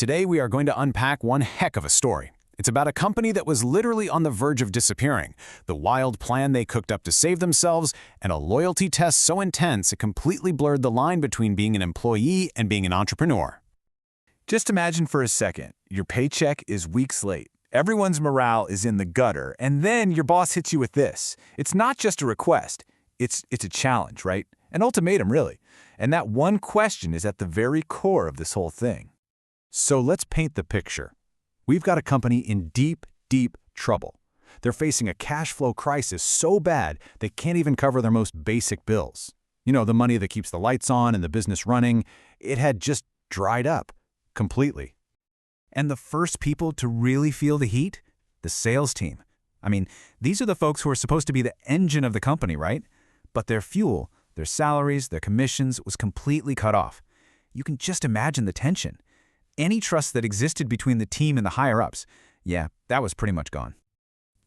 Today we are going to unpack one heck of a story. It's about a company that was literally on the verge of disappearing, the wild plan they cooked up to save themselves, and a loyalty test so intense it completely blurred the line between being an employee and being an entrepreneur. Just imagine for a second, your paycheck is weeks late. Everyone's morale is in the gutter, and then your boss hits you with this. It's not just a request, it's a challenge, right? An ultimatum, really. And that one question is at the very core of this whole thing. So let's paint the picture. We've got a company in deep, deep trouble. They're facing a cash flow crisis so bad they can't even cover their most basic bills. You know, the money that keeps the lights on and the business running, it had just dried up completely. And the first people to really feel the heat? The sales team. I mean, these are the folks who are supposed to be the engine of the company, right? But their fuel, their salaries, their commissions was completely cut off. You can just imagine the tension. Any trust that existed between the team and the higher-ups, yeah, that was pretty much gone.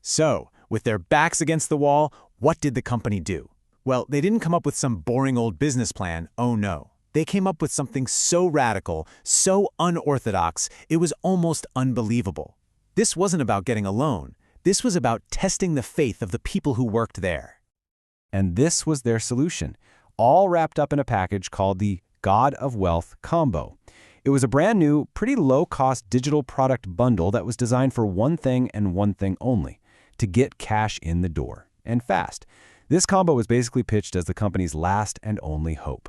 So, with their backs against the wall, what did the company do? Well, they didn't come up with some boring old business plan, oh no. They came up with something so radical, so unorthodox, it was almost unbelievable. This wasn't about getting a loan. This was about testing the faith of the people who worked there. And this was their solution, all wrapped up in a package called the God of Wealth Combo. It was a brand new, pretty low-cost digital product bundle that was designed for one thing and one thing only, to get cash in the door, and fast. This combo was basically pitched as the company's last and only hope.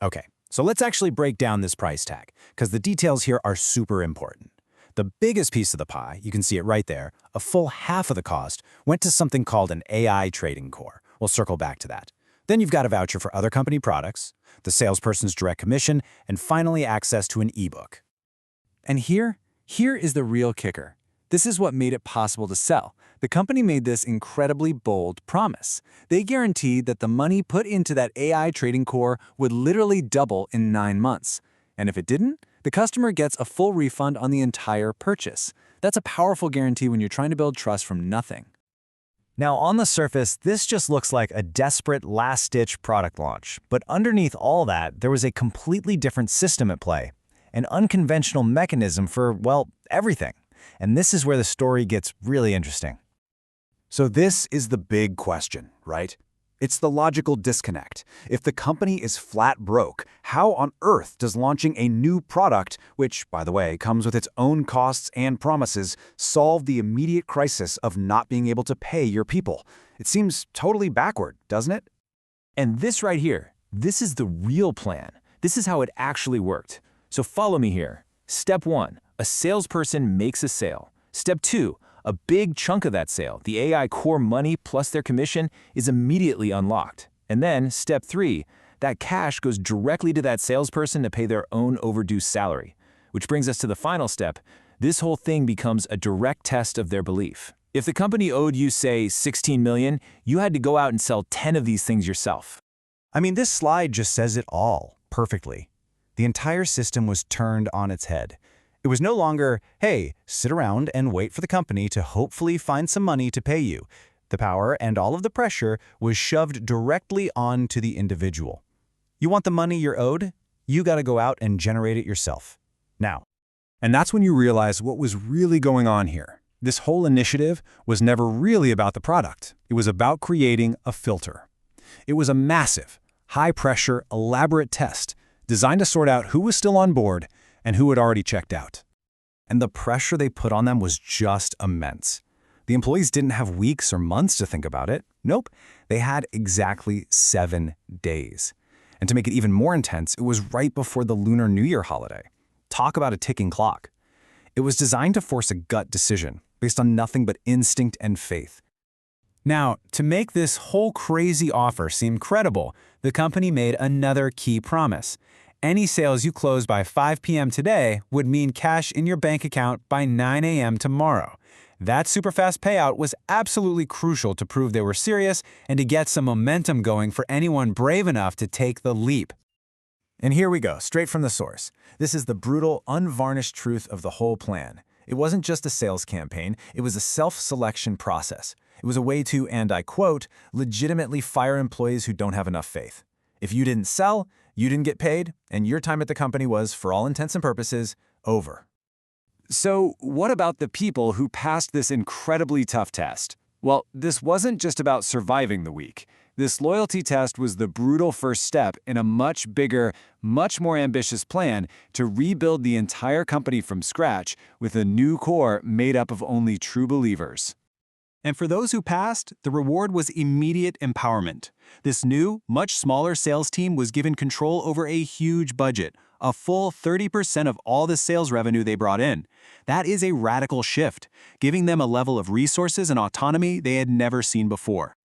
Okay, so let's actually break down this price tag, because the details here are super important. The biggest piece of the pie, you can see it right there, a full half of the cost, went to something called an AI trading core. We'll circle back to that. Then you've got a voucher for other company products, the salesperson's direct commission, and finally access to an ebook. And here is the real kicker. This is what made it possible to sell. The company made this incredibly bold promise. They guaranteed that the money put into that AI trading core would literally double in 9 months. And if it didn't, the customer gets a full refund on the entire purchase. That's a powerful guarantee when you're trying to build trust from nothing. Now, on the surface, this just looks like a desperate last-ditch product launch. But underneath all that, there was a completely different system at play. An unconventional mechanism for, well, everything. And this is where the story gets really interesting. So this is the big question, right? It's the logical disconnect. If the company is flat broke, how on earth does launching a new product, which, by the way, comes with its own costs and promises, solve the immediate crisis of not being able to pay your people? It seems totally backward, doesn't it? And this right here, this is the real plan. This is how it actually worked. So follow me here. Step 1, a salesperson makes a sale. Step 2, a big chunk of that sale, the AI core money plus their commission, is immediately unlocked. And then, step 3, that cash goes directly to that salesperson to pay their own overdue salary. Which brings us to the final step. This whole thing becomes a direct test of their belief. If the company owed you, say, $16 million, you had to go out and sell 10 of these things yourself. I mean, this slide just says it all perfectly. The entire system was turned on its head. It was no longer, hey, sit around and wait for the company to hopefully find some money to pay you. The power and all of the pressure was shoved directly onto the individual. You want the money you're owed? You got to go out and generate it yourself. Now. And that's when you realize what was really going on here. This whole initiative was never really about the product. It was about creating a filter. It was a massive, high-pressure, elaborate test designed to sort out who was still on board and who had already checked out. And the pressure they put on them was just immense. The employees didn't have weeks or months to think about it. Nope, they had exactly 7 days. And to make it even more intense, it was right before the Lunar New Year holiday. Talk about a ticking clock. It was designed to force a gut decision based on nothing but instinct and faith. Now, to make this whole crazy offer seem credible, the company made another key promise. Any sales you close by 5 p.m. today would mean cash in your bank account by 9 a.m. tomorrow. That super fast payout was absolutely crucial to prove they were serious and to get some momentum going for anyone brave enough to take the leap. And here we go, straight from the source. This is the brutal, unvarnished truth of the whole plan. It wasn't just a sales campaign, it was a self-selection process. It was a way to, and I quote, legitimately fire employees who don't have enough faith. If you didn't sell, you didn't get paid, and your time at the company was, for all intents and purposes, over. So, what about the people who passed this incredibly tough test? Well, this wasn't just about surviving the week. This loyalty test was the brutal first step in a much bigger, much more ambitious plan to rebuild the entire company from scratch with a new core made up of only true believers. And for those who passed, the reward was immediate empowerment. This new, much smaller sales team was given control over a huge budget, a full 30% of all the sales revenue they brought in. That is a radical shift, giving them a level of resources and autonomy they had never seen before.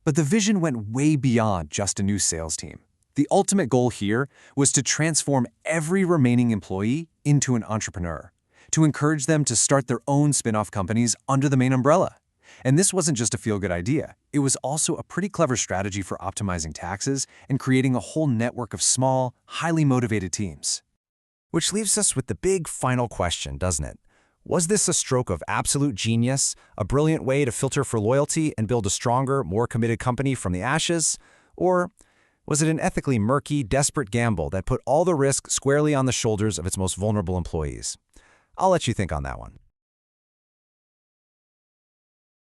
But the vision went way beyond just a new sales team. The ultimate goal here was to transform every remaining employee into an entrepreneur, to encourage them to start their own spin-off companies under the main umbrella. And this wasn't just a feel-good idea. It was also a pretty clever strategy for optimizing taxes and creating a whole network of small, highly motivated teams. Which leaves us with the big final question, doesn't it? Was this a stroke of absolute genius, a brilliant way to filter for loyalty and build a stronger, more committed company from the ashes? Or was it an ethically murky, desperate gamble that put all the risk squarely on the shoulders of its most vulnerable employees? I'll let you think on that one.